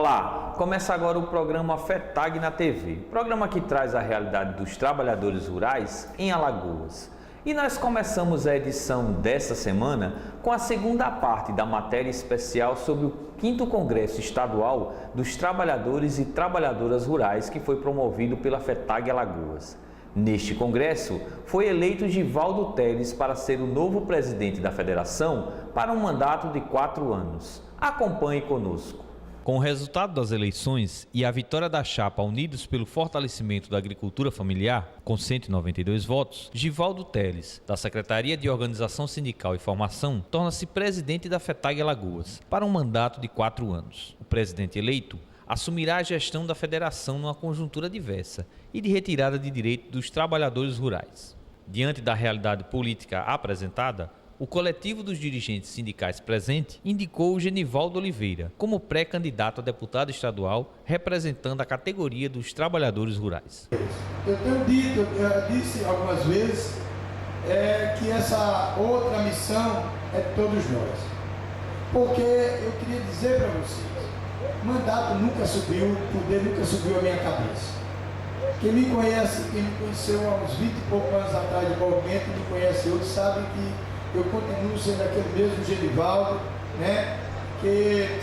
Olá, começa agora o programa FETAG na TV, programa que traz a realidade dos trabalhadores rurais em Alagoas. E nós começamos a edição desta semana com a segunda parte da matéria especial sobre o 5º Congresso Estadual dos Trabalhadores e Trabalhadoras Rurais que foi promovido pela FETAG Alagoas. Neste congresso, foi eleito Givaldo Teles para ser o novo presidente da federação para um mandato de 4 anos. Acompanhe conosco. Com o resultado das eleições e a vitória da chapa Unidos pelo Fortalecimento da Agricultura Familiar, com 192 votos, Givaldo Teles, da Secretaria de Organização Sindical e Formação, torna-se presidente da FETAG Alagoas, para um mandato de 4 anos. O presidente eleito assumirá a gestão da federação numa conjuntura diversa e de retirada de direito dos trabalhadores rurais. Diante da realidade política apresentada, o coletivo dos dirigentes sindicais presente indicou o Genivaldo Oliveira como pré-candidato a deputado estadual, representando a categoria dos trabalhadores rurais. Eu tenho dito, eu disse algumas vezes, que essa outra missão é de todos nós. Porque eu queria dizer para vocês, mandato nunca subiu, poder nunca subiu a minha cabeça. Quem me conhece, quem me conheceu há uns 20 e poucos anos atrás de movimento, me conhece hoje, sabe que eu continuo sendo aquele mesmo Genivaldo, né? Que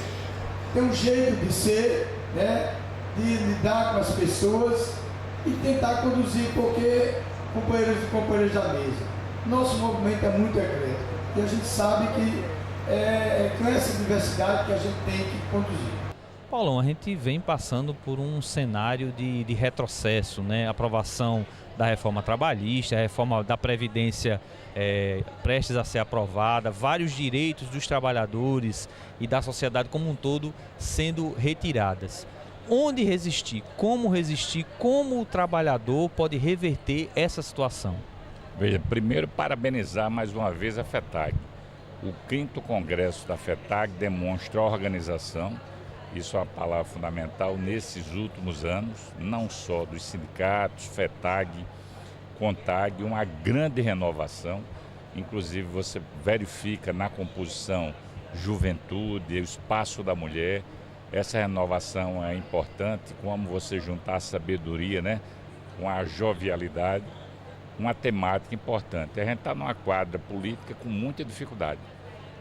tem um jeito de ser, né? De lidar com as pessoas e tentar conduzir, porque companheiros e companheiras da mesa, nosso movimento é muito eclético e a gente sabe que é com essa diversidade que a gente tem que conduzir. Paulão, a gente vem passando por um cenário de retrocesso, né? Aprovação da reforma trabalhista, a reforma da Previdência prestes a ser aprovada, vários direitos dos trabalhadores e da sociedade como um todo sendo retiradas. Onde resistir? Como o trabalhador pode reverter essa situação? Veja, primeiro parabenizar mais uma vez a FETAG. O 5º Congresso da FETAG demonstra organização. Isso é uma palavra fundamental nesses últimos anos, não só dos sindicatos, FETAG, CONTAG, uma grande renovação. Inclusive você verifica na composição juventude, o espaço da mulher. Essa renovação é importante, como você juntar a sabedoria, né, com a jovialidade, uma temática importante. A gente está numa quadra política com muita dificuldade.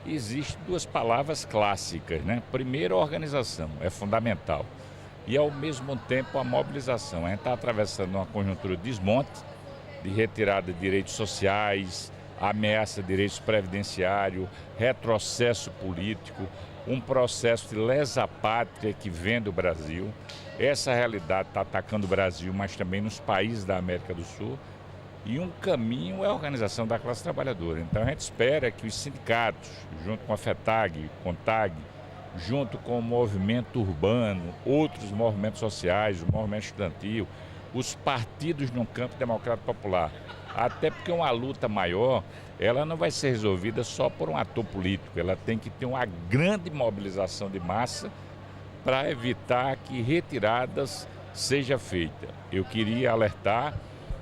Existem 2 palavras clássicas, né? Primeiro, a organização, é fundamental. E, ao mesmo tempo, a mobilização. A gente está atravessando uma conjuntura de desmonte, de retirada de direitos sociais, ameaça de direitos previdenciários, retrocesso político, um processo de lesa-pátria que vem do Brasil. Essa realidade está atacando o Brasil, mas também nos países da América do Sul. E um caminho é a organização da classe trabalhadora. Então a gente espera que os sindicatos, junto com a FETAG, CONTAG, junto com o movimento urbano, outros movimentos sociais, o movimento estudantil, os partidos no campo democrático popular, até porque uma luta maior, ela não vai ser resolvida só por um ator político, ela tem que ter uma grande mobilização de massa para evitar que retiradas seja feita. Eu queria alertar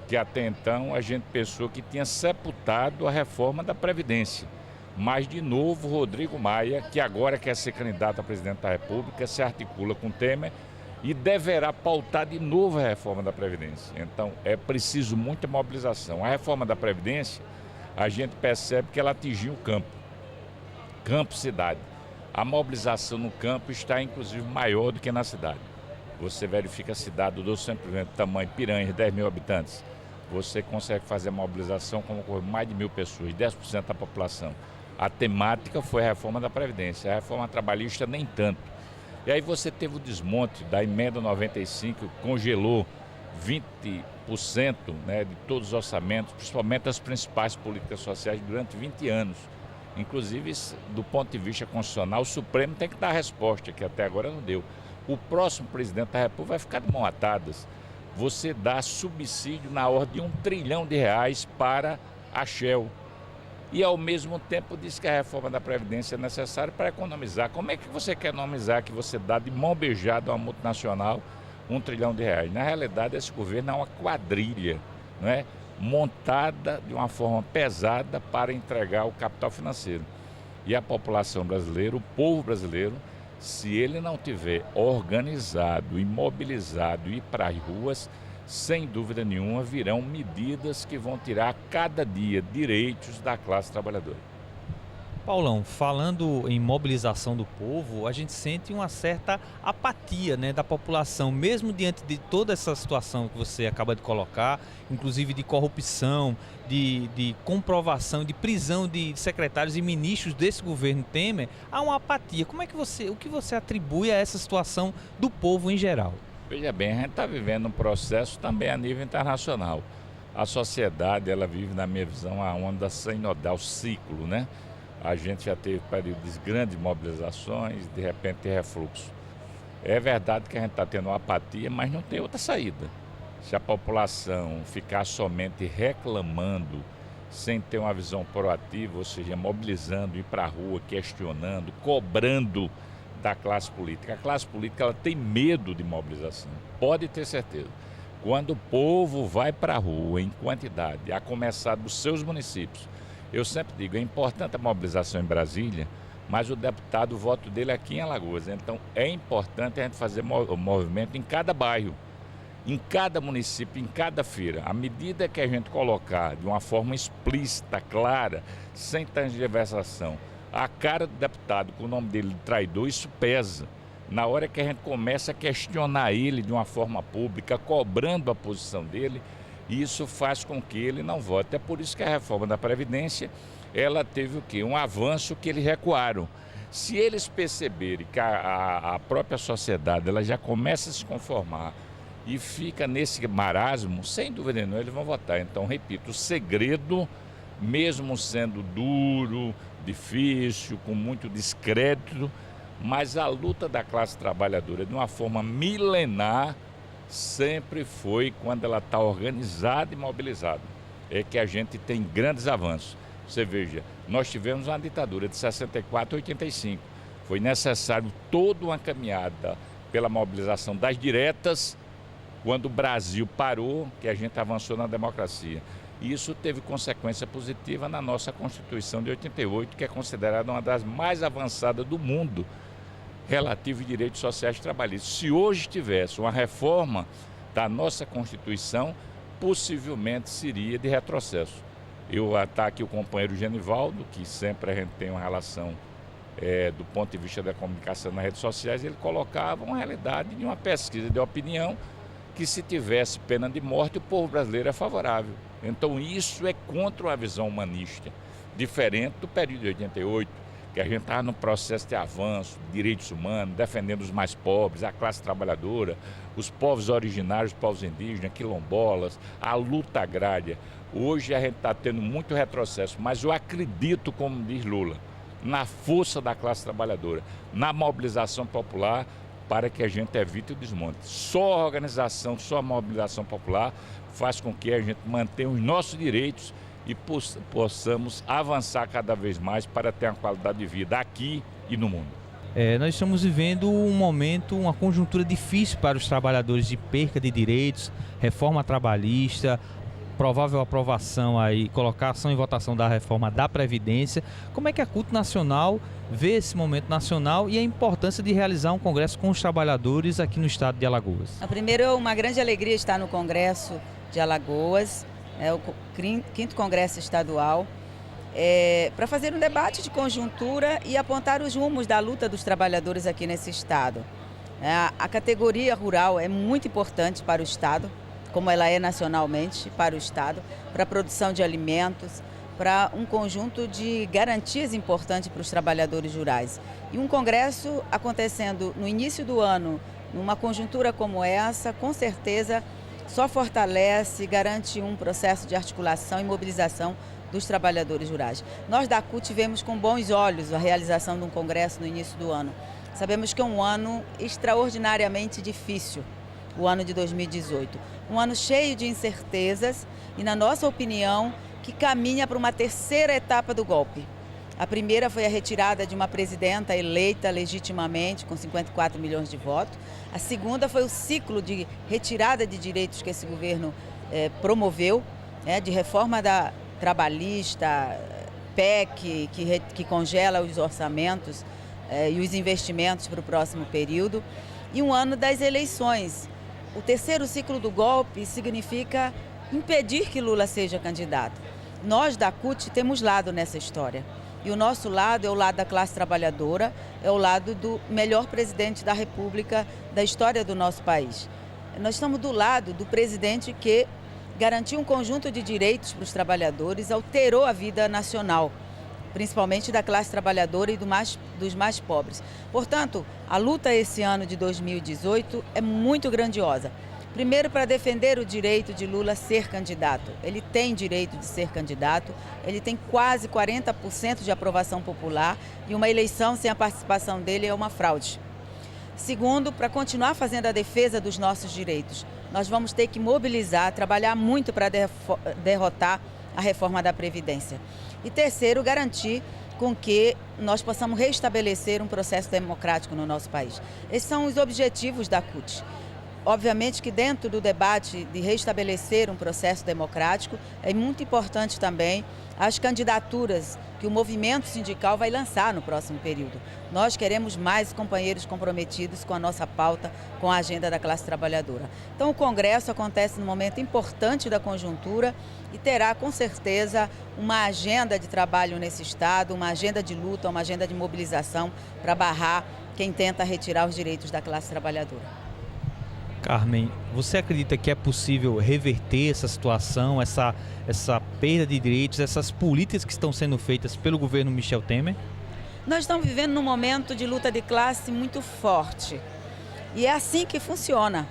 que até então a gente pensou que tinha sepultado a reforma da Previdência. Mas, de novo, Rodrigo Maia, que agora quer ser candidato a presidente da República, se articula com Temer e deverá pautar de novo a reforma da Previdência. Então, é preciso muita mobilização. A reforma da Previdência, a gente percebe que ela atingiu o campo, campo-cidade. A mobilização no campo está, inclusive, maior do que na cidade. Você verifica a cidade do Centro-Vento, tamanho Piranhas, 10 mil habitantes. Você consegue fazer a mobilização com mais de 1.000 pessoas, 10% da população. A temática foi a reforma da Previdência, a reforma trabalhista nem tanto. E aí você teve o desmonte da emenda 95, que congelou 20%, né, de todos os orçamentos, principalmente as principais políticas sociais durante 20 anos. Inclusive, do ponto de vista constitucional, o Supremo tem que dar a resposta, que até agora não deu. O próximo presidente da República vai ficar de mão atadas. Você dá subsídio na ordem de R$1 trilhão para a Shell. E, ao mesmo tempo, diz que a reforma da Previdência é necessária para economizar. Como é que você quer economizar que você dá de mão beijada a uma multinacional R$1 trilhão? Na realidade, esse governo é uma quadrilha, não é? Montada de uma forma pesada para entregar o capital financeiro. E a população brasileira, o povo brasileiro, Se ele não tiver organizado e mobilizado e ir para as ruas, sem dúvida nenhuma virão medidas que vão tirar a cada dia direitos da classe trabalhadora. Paulão, falando em mobilização do povo, a gente sente uma certa apatia, né, da população, mesmo diante de toda essa situação que você acaba de colocar, inclusive de corrupção, de comprovação, de prisão de secretários e ministros desse governo Temer, há uma apatia. O que você atribui a essa situação do povo em geral? Veja bem, a gente está vivendo um processo também a nível internacional. A sociedade, ela vive, na minha visão, a onda sinodal, ciclo, né? A gente já teve períodos de grandes mobilizações, de repente tem refluxo. É verdade que a gente está tendo uma apatia, mas não tem outra saída. Se a população ficar somente reclamando, sem ter uma visão proativa, ou seja, mobilizando, ir para a rua, questionando, cobrando da classe política. A classe política ela tem medo de mobilização, pode ter certeza. Quando o povo vai para a rua em quantidade, a começar dos seus municípios, eu sempre digo, é importante a mobilização em Brasília, mas o deputado, o voto dele é aqui em Alagoas. Então é importante a gente fazer o movimento em cada bairro, em cada município, em cada feira. À medida que a gente colocar de uma forma explícita, clara, sem tergiversação, a cara do deputado com o nome dele de traidor, isso pesa. Na hora que a gente começa a questionar ele de uma forma pública, cobrando a posição dele, isso faz com que ele não vote. É por isso que a reforma da Previdência, ela teve o quê? Um avanço que eles recuaram. Se eles perceberem que a própria sociedade ela já começa a se conformar e fica nesse marasmo, sem dúvida nenhuma eles vão votar. Então, repito, o segredo, mesmo sendo duro, difícil, com muito descrédito, mas a luta da classe trabalhadora de uma forma milenar sempre foi quando ela está organizada e mobilizada. É que a gente tem grandes avanços. Você veja, nós tivemos uma ditadura de 64 a 85. Foi necessário toda uma caminhada pela mobilização das diretas, quando o Brasil parou, que a gente avançou na democracia. E isso teve consequência positiva na nossa Constituição de 88, que é considerada uma das mais avançadas do mundo, relativo a direitos sociais e trabalhistas. Se hoje tivesse uma reforma da nossa Constituição, possivelmente seria de retrocesso. Eu estou aqui o companheiro Genivaldo, que sempre a gente tem uma relação do ponto de vista da comunicação nas redes sociais, ele colocava uma realidade de uma pesquisa de opinião que se tivesse pena de morte, o povo brasileiro é favorável. Então isso é contra uma visão humanista, diferente do período de 88, que a gente estava num processo de avanço, direitos humanos, defendendo os mais pobres, a classe trabalhadora, os povos originários, os povos indígenas, quilombolas, a luta agrária. Hoje a gente está tendo muito retrocesso, mas eu acredito, como diz Lula, na força da classe trabalhadora, na mobilização popular, para que a gente evite o desmonte. Só a organização, só a mobilização popular faz com que a gente mantenha os nossos direitos e possamos avançar cada vez mais para ter uma qualidade de vida aqui e no mundo. Nós estamos vivendo um momento, uma conjuntura difícil para os trabalhadores de perca de direitos, reforma trabalhista, provável aprovação aí, colocação em votação da reforma da Previdência. Como é que a CUT Nacional vê esse momento nacional e a importância de realizar um congresso com os trabalhadores aqui no estado de Alagoas? Primeiro, é uma grande alegria estar no Congresso de Alagoas, o 5º Congresso Estadual, para fazer um debate de conjuntura e apontar os rumos da luta dos trabalhadores aqui nesse estado. A categoria rural é muito importante para o estado, como ela é nacionalmente para o estado, para a produção de alimentos, para um conjunto de garantias importantes para os trabalhadores rurais. E um congresso acontecendo no início do ano, numa conjuntura como essa, com certeza só fortalece, garante um processo de articulação e mobilização dos trabalhadores rurais. Nós da CUT vemos com bons olhos a realização de um congresso no início do ano. Sabemos que é um ano extraordinariamente difícil, o ano de 2018. Um ano cheio de incertezas e, na nossa opinião, que caminha para uma terceira etapa do golpe. A primeira foi a retirada de uma presidenta eleita legitimamente, com 54 milhões de votos. A segunda foi o ciclo de retirada de direitos que esse governo promoveu, de reforma trabalhista, PEC, que congela os orçamentos e os investimentos para o próximo período, e um ano das eleições. O terceiro ciclo do golpe significa impedir que Lula seja candidato. Nós da CUT temos lado nessa história. E o nosso lado é o lado da classe trabalhadora, é o lado do melhor presidente da República da história do nosso país. Nós estamos do lado do presidente que garantiu um conjunto de direitos para os trabalhadores, alterou a vida nacional, principalmente da classe trabalhadora e dos mais pobres. Portanto, a luta esse ano de 2018 é muito grandiosa. Primeiro, para defender o direito de Lula ser candidato. Ele tem direito de ser candidato, ele tem quase 40% de aprovação popular e uma eleição sem a participação dele é uma fraude. Segundo, para continuar fazendo a defesa dos nossos direitos, nós vamos ter que mobilizar, trabalhar muito para derrotar a reforma da Previdência. E terceiro, garantir com que nós possamos restabelecer um processo democrático no nosso país. Esses são os objetivos da CUT. Obviamente que dentro do debate de restabelecer um processo democrático, é muito importante também as candidaturas que o movimento sindical vai lançar no próximo período. Nós queremos mais companheiros comprometidos com a nossa pauta, com a agenda da classe trabalhadora. Então o Congresso acontece num momento importante da conjuntura e terá com certeza uma agenda de trabalho nesse Estado, uma agenda de luta, uma agenda de mobilização para barrar quem tenta retirar os direitos da classe trabalhadora. Carmen, você acredita que é possível reverter essa situação, essa perda de direitos, essas políticas que estão sendo feitas pelo governo Michel Temer? Nós estamos vivendo num momento de luta de classe muito forte. E é assim que funciona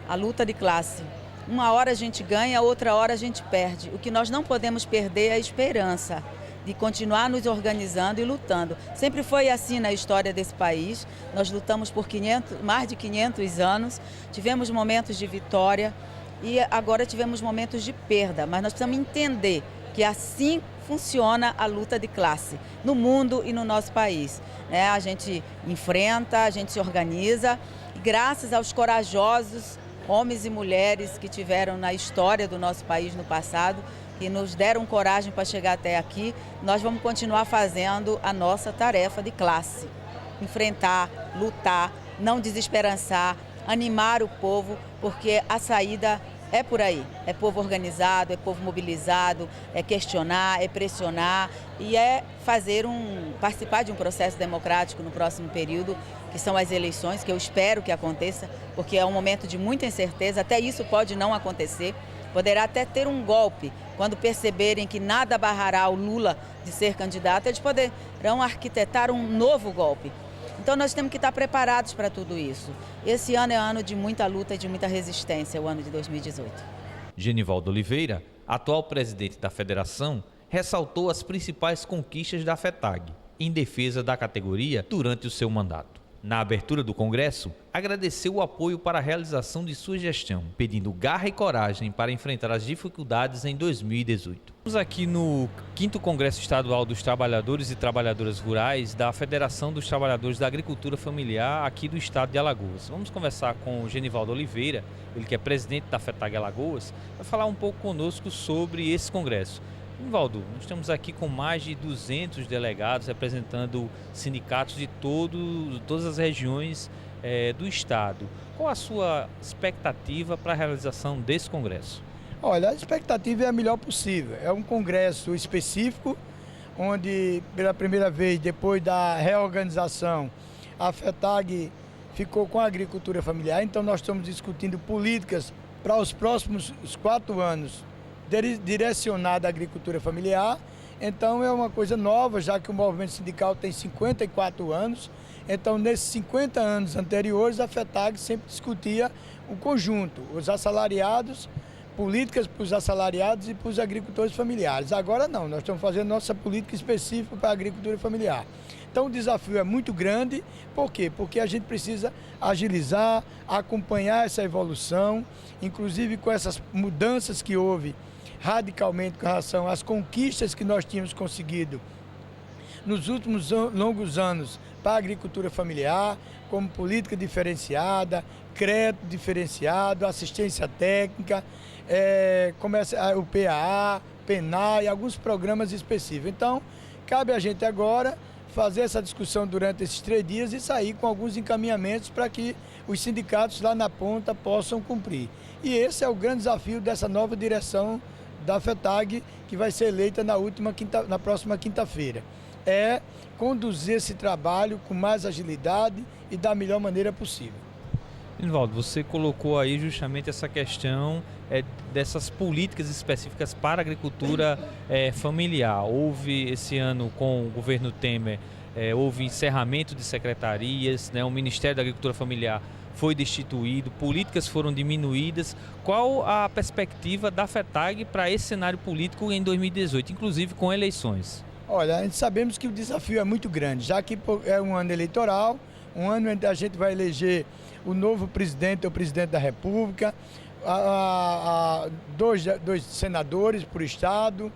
a luta de classe. Uma hora a gente ganha, outra hora a gente perde. O que nós não podemos perder é a esperança de continuar nos organizando e lutando. Sempre foi assim na história desse país. Nós lutamos por mais de 500 anos, tivemos momentos de vitória e agora tivemos momentos de perda. Mas nós precisamos entender que assim funciona a luta de classe no mundo e no nosso país. A gente enfrenta, a gente se organiza e graças aos corajosos homens e mulheres que tiveram na história do nosso país no passado, que nos deram coragem para chegar até aqui, nós vamos continuar fazendo a nossa tarefa de classe. Enfrentar, lutar, não desesperançar, animar o povo, porque a saída é por aí. É povo organizado, é povo mobilizado, é questionar, é pressionar e é participar de um processo democrático no próximo período, que são as eleições, que eu espero que aconteça, porque é um momento de muita incerteza, até isso pode não acontecer. Poderá até ter um golpe, quando perceberem que nada barrará o Lula de ser candidato, eles poderão arquitetar um novo golpe. Então nós temos que estar preparados para tudo isso. Esse ano é ano de muita luta e de muita resistência, o ano de 2018. Genivaldo Oliveira, atual presidente da federação, ressaltou as principais conquistas da FETAG em defesa da categoria durante o seu mandato. Na abertura do Congresso, agradeceu o apoio para a realização de sua gestão, pedindo garra e coragem para enfrentar as dificuldades em 2018. Estamos aqui no 5º Congresso Estadual dos Trabalhadores e Trabalhadoras Rurais da Federação dos Trabalhadores da Agricultura Familiar aqui do estado de Alagoas. Vamos conversar com o Genivaldo Oliveira, ele que é presidente da FETAG Alagoas, para falar um pouco conosco sobre esse congresso. Genivaldo, nós estamos aqui com mais de 200 delegados representando sindicatos de todas as regiões do estado. Qual a sua expectativa para a realização desse congresso? Olha, a expectativa é a melhor possível. É um congresso específico, onde pela primeira vez, depois da reorganização, a FETAG ficou com a agricultura familiar. Então nós estamos discutindo políticas para os próximos 4 anos direcionada à agricultura familiar. Então é uma coisa nova, já que o movimento sindical tem 54 anos. Então, nesses 50 anos anteriores, a FETAG sempre discutia o conjunto, os assalariados, políticas para os assalariados e para os agricultores familiares. Agora não, nós estamos fazendo nossa política específica para a agricultura familiar. Então o desafio é muito grande, por quê? Porque a gente precisa agilizar, acompanhar essa evolução, inclusive com essas mudanças que houve radicalmente com relação às conquistas que nós tínhamos conseguido nos últimos longos anos para a agricultura familiar, como política diferenciada, crédito diferenciado, assistência técnica, o PAA, PENAI, alguns programas específicos. Então, cabe a gente agora fazer essa discussão durante esses 3 dias e sair com alguns encaminhamentos para que os sindicatos lá na ponta possam cumprir. E esse é o grande desafio dessa nova direção da FETAG, que vai ser eleita na próxima quinta-feira. É conduzir esse trabalho com mais agilidade e da melhor maneira possível. Genivaldo, você colocou aí justamente essa questão dessas políticas específicas para a agricultura familiar. Houve esse ano com o governo Temer, houve encerramento de secretarias, né? O Ministério da Agricultura Familiar foi destituído, políticas foram diminuídas. Qual a perspectiva da FETAG para esse cenário político em 2018, inclusive com eleições? Olha, a gente sabemos que o desafio é muito grande, já que é um ano eleitoral, um ano onde a gente vai eleger o novo presidente, o presidente da República, dois senadores por estado,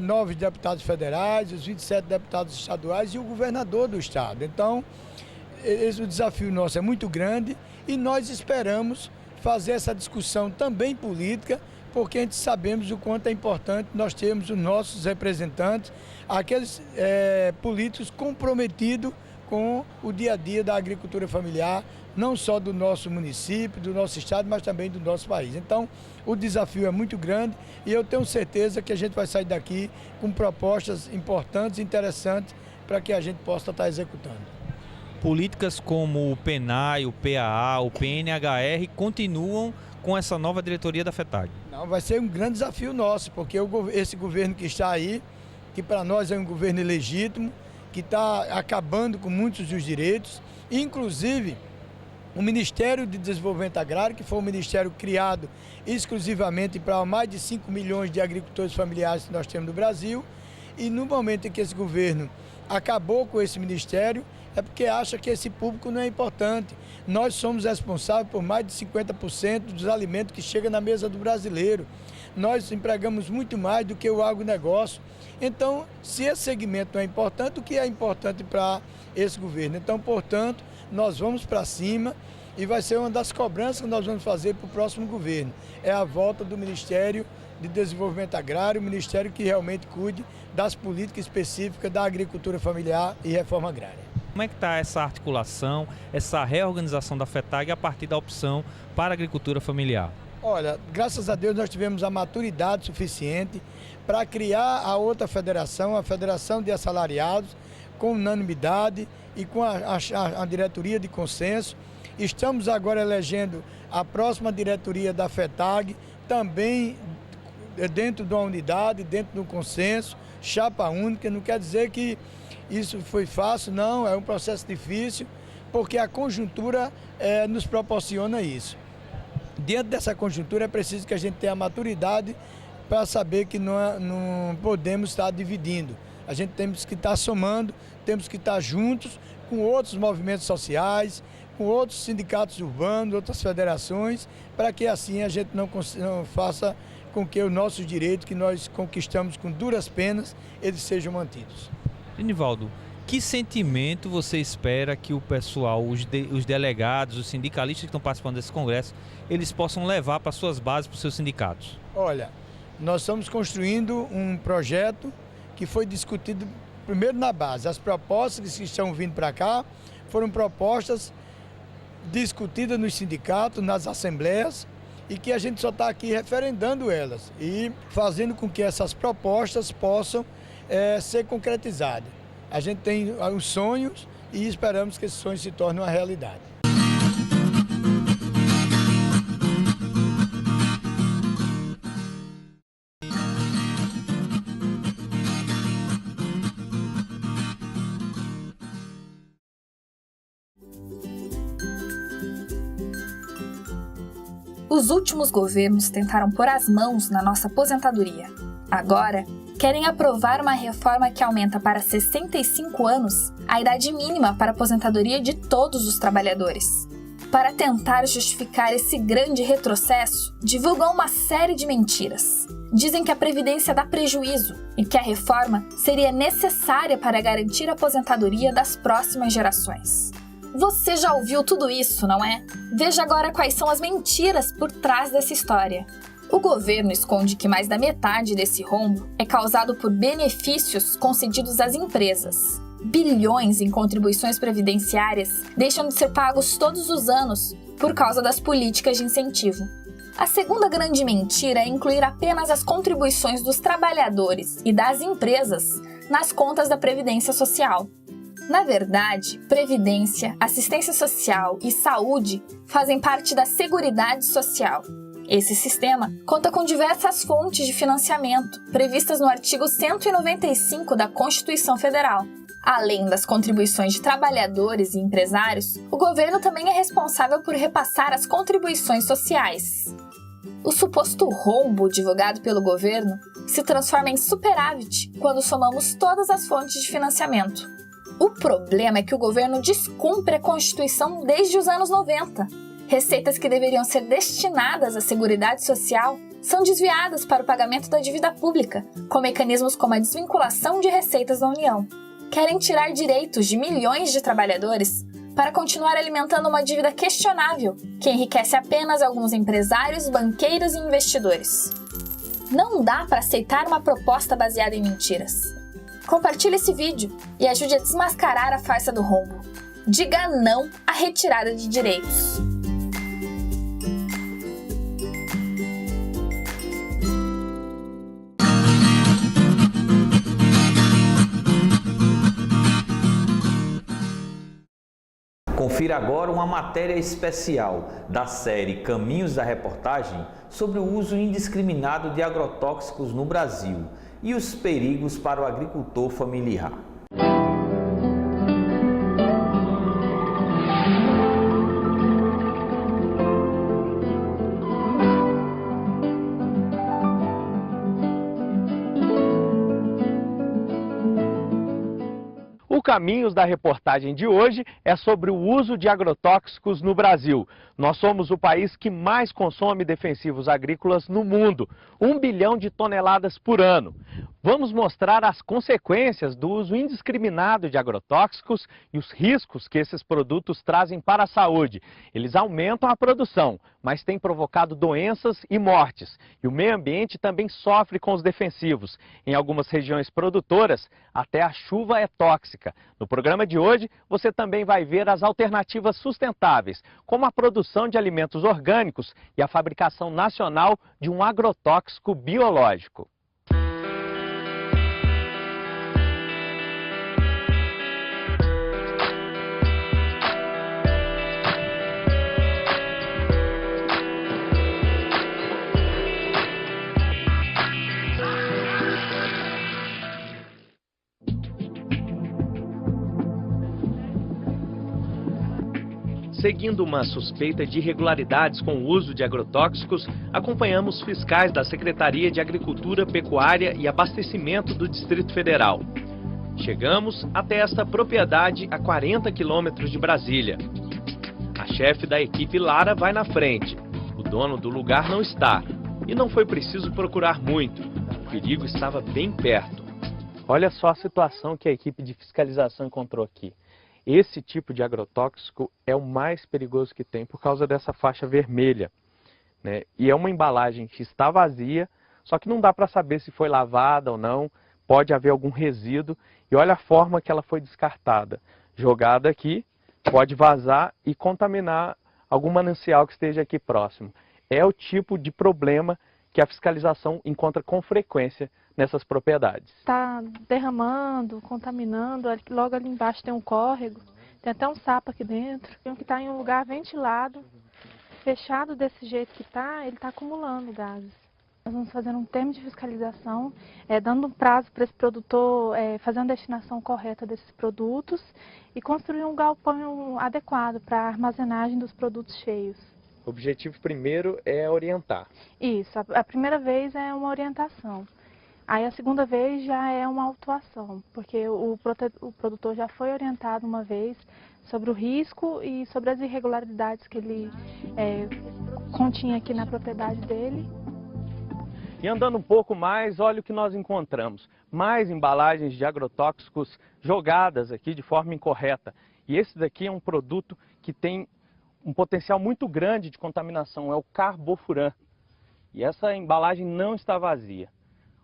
9 deputados federais, os 27 deputados estaduais e o governador do estado. Então, o desafio nosso é muito grande e nós esperamos fazer essa discussão também política, porque a gente sabemos o quanto é importante nós termos os nossos representantes, aqueles políticos comprometidos com o dia a dia da agricultura familiar, não só do nosso município, do nosso estado, mas também do nosso país. Então, o desafio é muito grande e eu tenho certeza que a gente vai sair daqui com propostas importantes e interessantes para que a gente possa estar executando. Políticas como o PENAI, o PAA, o PNHR continuam com essa nova diretoria da FETAG? Não, vai ser um grande desafio nosso, porque esse governo que está aí, que para nós é um governo ilegítimo, que está acabando com muitos dos direitos, inclusive o Ministério de Desenvolvimento Agrário, que foi um ministério criado exclusivamente para mais de 5 milhões de agricultores familiares que nós temos no Brasil, e no momento em que esse governo acabou com esse ministério, é porque acha que esse público não é importante. Nós somos responsáveis por mais de 50% dos alimentos que chegam na mesa do brasileiro. Nós empregamos muito mais do que o agronegócio. Então, se esse segmento não é importante, o que é importante para esse governo? Então, portanto, nós vamos para cima e vai ser uma das cobranças que nós vamos fazer para o próximo governo. É a volta do Ministério de Desenvolvimento Agrário, o ministério que realmente cuide das políticas específicas da agricultura familiar e reforma agrária. Como é que está essa articulação, essa reorganização da FETAG a partir da opção para a agricultura familiar? Olha, graças a Deus nós tivemos a maturidade suficiente para criar a outra federação, a Federação de Assalariados, com unanimidade e com a diretoria de consenso. Estamos agora elegendo a próxima diretoria da FETAG, também dentro de uma unidade, dentro de um consenso, chapa única. Não quer dizer que isso foi fácil, não, é um processo difícil, porque a conjuntura nos proporciona isso. Diante dessa conjuntura é preciso que a gente tenha a maturidade para saber que não podemos estar dividindo. A gente temos que estar somando, temos que estar juntos com outros movimentos sociais, com outros sindicatos urbanos, outras federações, para que assim a gente não faça com que os nossos direitos que nós conquistamos com duras penas, eles sejam mantidos. Genivaldo, que sentimento você espera que o pessoal, os delegados, os sindicalistas que estão participando desse congresso, eles possam levar para suas bases, para os seus sindicatos? Olha, nós estamos construindo um projeto que foi discutido primeiro na base. As propostas que estão vindo para cá foram propostas discutidas nos sindicatos, nas assembleias, e que a gente só está aqui referendando elas e fazendo com que essas propostas possam ser concretizadas. A gente tem os sonhos e esperamos que esses sonhos se tornem uma realidade. Os últimos governos tentaram pôr as mãos na nossa aposentadoria. Agora, querem aprovar uma reforma que aumenta para 65 anos a idade mínima para a aposentadoria de todos os trabalhadores. Para tentar justificar esse grande retrocesso, divulgam uma série de mentiras. Dizem que a Previdência dá prejuízo e que a reforma seria necessária para garantir a aposentadoria das próximas gerações. Você já ouviu tudo isso, não é? Veja agora quais são as mentiras por trás dessa história. O governo esconde que mais da metade desse rombo é causado por benefícios concedidos às empresas. bilhões em contribuições previdenciárias deixam de ser pagos todos os anos por causa das políticas de incentivo. A segunda grande mentira é incluir apenas as contribuições dos trabalhadores e das empresas nas contas da Previdência Social. Na verdade, Previdência, Assistência Social e Saúde fazem parte da Seguridade Social. Esse sistema conta com diversas fontes de financiamento, previstas no artigo 195 da Constituição Federal. Além das contribuições de trabalhadores e empresários, o governo também é responsável por repassar as contribuições sociais. O suposto rombo divulgado pelo governo se transforma em superávit quando somamos todas as fontes de financiamento. O problema é que o governo descumpre a Constituição desde os anos 90. Receitas que deveriam ser destinadas à Seguridade Social são desviadas para o pagamento da dívida pública, com mecanismos como a desvinculação de receitas da União. Querem tirar direitos de milhões de trabalhadores para continuar alimentando uma dívida questionável, que enriquece apenas alguns empresários, banqueiros e investidores. Não dá para aceitar uma proposta baseada em mentiras. Compartilhe esse vídeo e ajude a desmascarar a farsa do rombo. Diga não à retirada de direitos. Confira agora uma matéria especial da série Caminhos da Reportagem sobre o uso indiscriminado de agrotóxicos no Brasil e os perigos para o agricultor familiar. O Caminhos da Reportagem de hoje é sobre o uso de agrotóxicos no Brasil. Nós somos o país que mais consome defensivos agrícolas no mundo, 1 bilhão de toneladas por ano. Vamos mostrar as consequências do uso indiscriminado de agrotóxicos e os riscos que esses produtos trazem para a saúde. Eles aumentam a produção, mas têm provocado doenças e mortes. E o meio ambiente também sofre com os defensivos. Em algumas regiões produtoras, até a chuva é tóxica. No programa de hoje, você também vai ver as alternativas sustentáveis, como a produção de alimentos orgânicos e a fabricação nacional de um agrotóxico biológico. Seguindo uma suspeita de irregularidades com o uso de agrotóxicos, acompanhamos fiscais da Secretaria de Agricultura, Pecuária e Abastecimento do Distrito Federal. Chegamos até esta propriedade a 40 quilômetros de Brasília. A chefe da equipe Lara vai na frente. O dono do lugar não está e não foi preciso procurar muito. O perigo estava bem perto. Olha só a situação que a equipe de fiscalização encontrou aqui. Esse tipo de agrotóxico é o mais perigoso que tem por causa dessa faixa vermelha, né? E é uma embalagem que está vazia, só que não dá para saber se foi lavada ou não, pode haver algum resíduo. E olha a forma que ela foi descartada. Jogada aqui, pode vazar e contaminar algum manancial que esteja aqui próximo. É o tipo de problema que a fiscalização encontra com frequência nessas propriedades. Está derramando, contaminando, logo ali embaixo tem um córrego, tem até um sapo aqui dentro. Tem que estar em um lugar ventilado, fechado desse jeito que está, ele está acumulando gases. Nós vamos fazer um termo de fiscalização, dando um prazo para esse produtor fazer uma destinação correta desses produtos e construir um galpão adequado para a armazenagem dos produtos cheios. O objetivo primeiro é orientar. Isso, a primeira vez é uma orientação. Aí a segunda vez já é uma autuação, porque o produtor já foi orientado uma vez sobre o risco e sobre as irregularidades que ele continha aqui na propriedade dele. E andando um pouco mais, olha o que nós encontramos. Mais embalagens de agrotóxicos jogadas aqui de forma incorreta. E esse daqui é um produto que tem um potencial muito grande de contaminação, é o carbofuran. E essa embalagem não está vazia.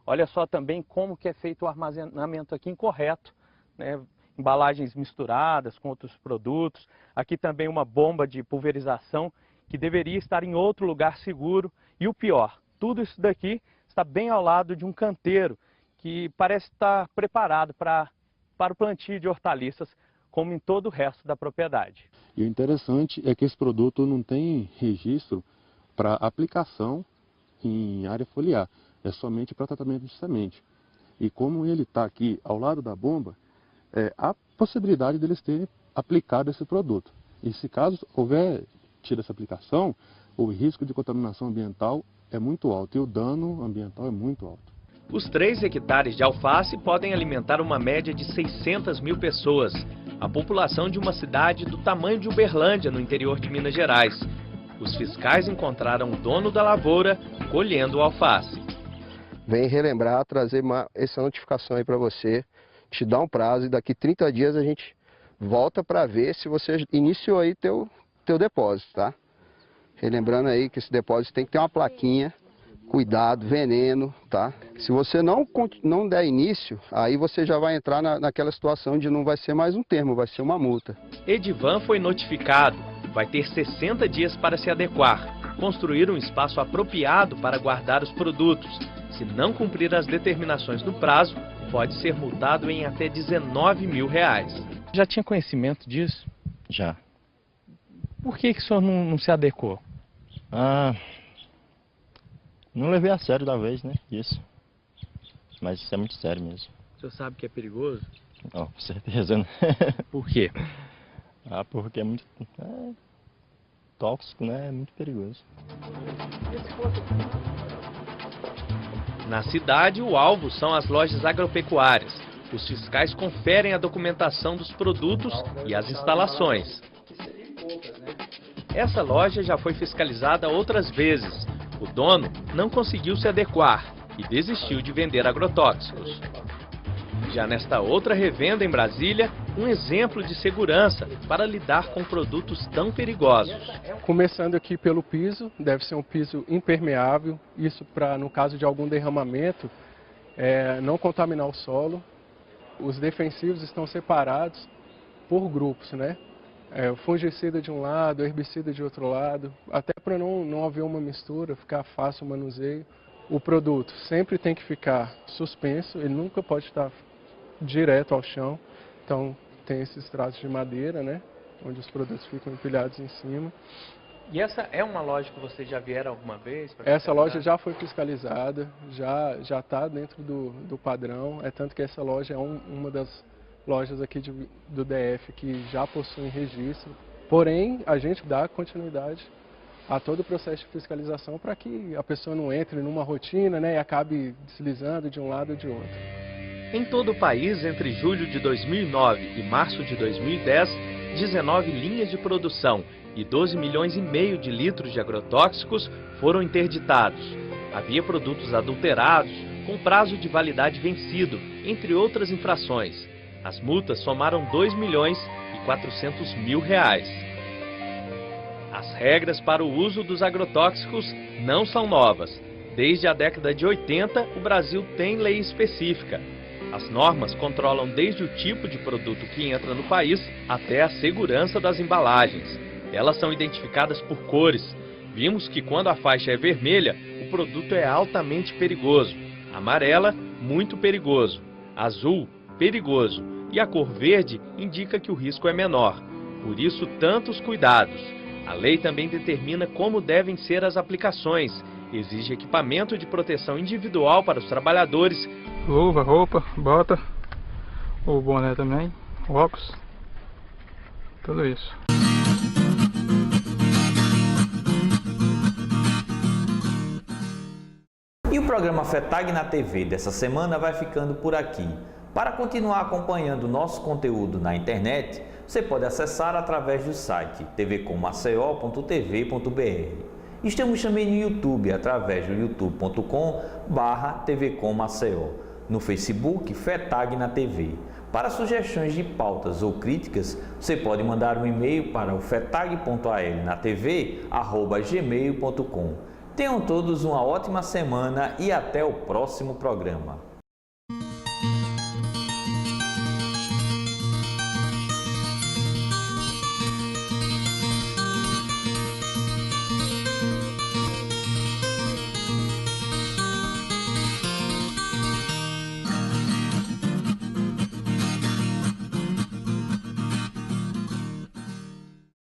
Olha só também como que é feito o armazenamento aqui incorreto, né? embalagens misturadas com outros produtos. Aqui também uma bomba de pulverização que deveria estar em outro lugar seguro. E o pior, tudo isso daqui está bem ao lado de um canteiro que parece estar preparado para o plantio de hortaliças, como em todo o resto da propriedade. E o interessante é que esse produto não tem registro para aplicação em área foliar, é somente para tratamento de semente. E como ele está aqui ao lado da bomba, há possibilidade deles terem aplicado esse produto. E se caso houver tido essa aplicação, o risco de contaminação ambiental é muito alto e o dano ambiental é muito alto. Os 3 hectares de alface podem alimentar uma média de 600 mil pessoas, a população de uma cidade do tamanho de Uberlândia, no interior de Minas Gerais. Os fiscais encontraram o dono da lavoura colhendo o alface. Vem relembrar, trazer essa notificação aí para você, te dar um prazo e daqui 30 dias a gente volta para ver se você iniciou aí teu depósito, tá? Relembrando aí que esse depósito tem que ter uma plaquinha, cuidado, veneno, tá? Se você não der início, aí você já vai entrar naquela situação de não vai ser mais um termo, vai ser uma multa. Edivan foi notificado, vai ter 60 dias para se adequar, construir um espaço apropriado para guardar os produtos. Se não cumprir as determinações do prazo, pode ser multado em até R$19 mil. Já tinha conhecimento disso? Já. Por que o senhor não se adequou? Não levei a sério da vez, né? Isso. Mas isso é muito sério mesmo. O senhor sabe que é perigoso? Oh, com certeza, né? Por quê? Porque é muito tóxico, né? É muito perigoso. Na cidade, o alvo são as lojas agropecuárias. Os fiscais conferem a documentação dos produtos e as instalações. Essa loja já foi fiscalizada outras vezes. O dono não conseguiu se adequar e desistiu de vender agrotóxicos. Já nesta outra revenda em Brasília, um exemplo de segurança para lidar com produtos tão perigosos. Começando aqui pelo piso, deve ser um piso impermeável, isso para, no caso de algum derramamento, não contaminar o solo. Os defensivos estão separados por grupos, né? O fungicida de um lado, herbicida de outro lado, até para não haver uma mistura, ficar fácil o manuseio. O produto sempre tem que ficar suspenso, ele nunca pode estar direto ao chão. Então tem esses tratos de madeira, né, onde os produtos ficam empilhados em cima. E essa é uma loja que vocês já vieram alguma vez? Essa loja já foi fiscalizada, já está dentro do padrão, tanto que essa loja é uma das lojas aqui do DF que já possuem registro. Porém, a gente dá continuidade a todo o processo de fiscalização para que a pessoa não entre numa rotina, né, e acabe deslizando de um lado ou de outro. Em todo o país, entre julho de 2009 e março de 2010, 19 linhas de produção e 12 milhões e meio de litros de agrotóxicos foram interditados. Havia produtos adulterados, com prazo de validade vencido, entre outras infrações. As multas somaram 2 milhões e 400 mil reais. As regras para o uso dos agrotóxicos não são novas. Desde a década de 80, o Brasil tem lei específica. As normas controlam desde o tipo de produto que entra no país até a segurança das embalagens. Elas são identificadas por cores. Vimos que quando a faixa é vermelha, o produto é altamente perigoso. Amarela, muito perigoso. Azul, perigoso. E a cor verde indica que o risco é menor. Por isso, tantos cuidados. A lei também determina como devem ser as aplicações. Exige equipamento de proteção individual para os trabalhadores. Luva, roupa, bota, o boné também, óculos, tudo isso. E o programa FETAG na TV dessa semana vai ficando por aqui. Para continuar acompanhando nosso conteúdo na internet, você pode acessar através do site tvcommaceo.tv.br. Estamos também no YouTube, através do youtube.com/tvcommaceo. No Facebook, FETAG na TV. Para sugestões de pautas ou críticas, você pode mandar um e-mail para o fetag.alnatv@gmail.com. Tenham todos uma ótima semana e até o próximo programa.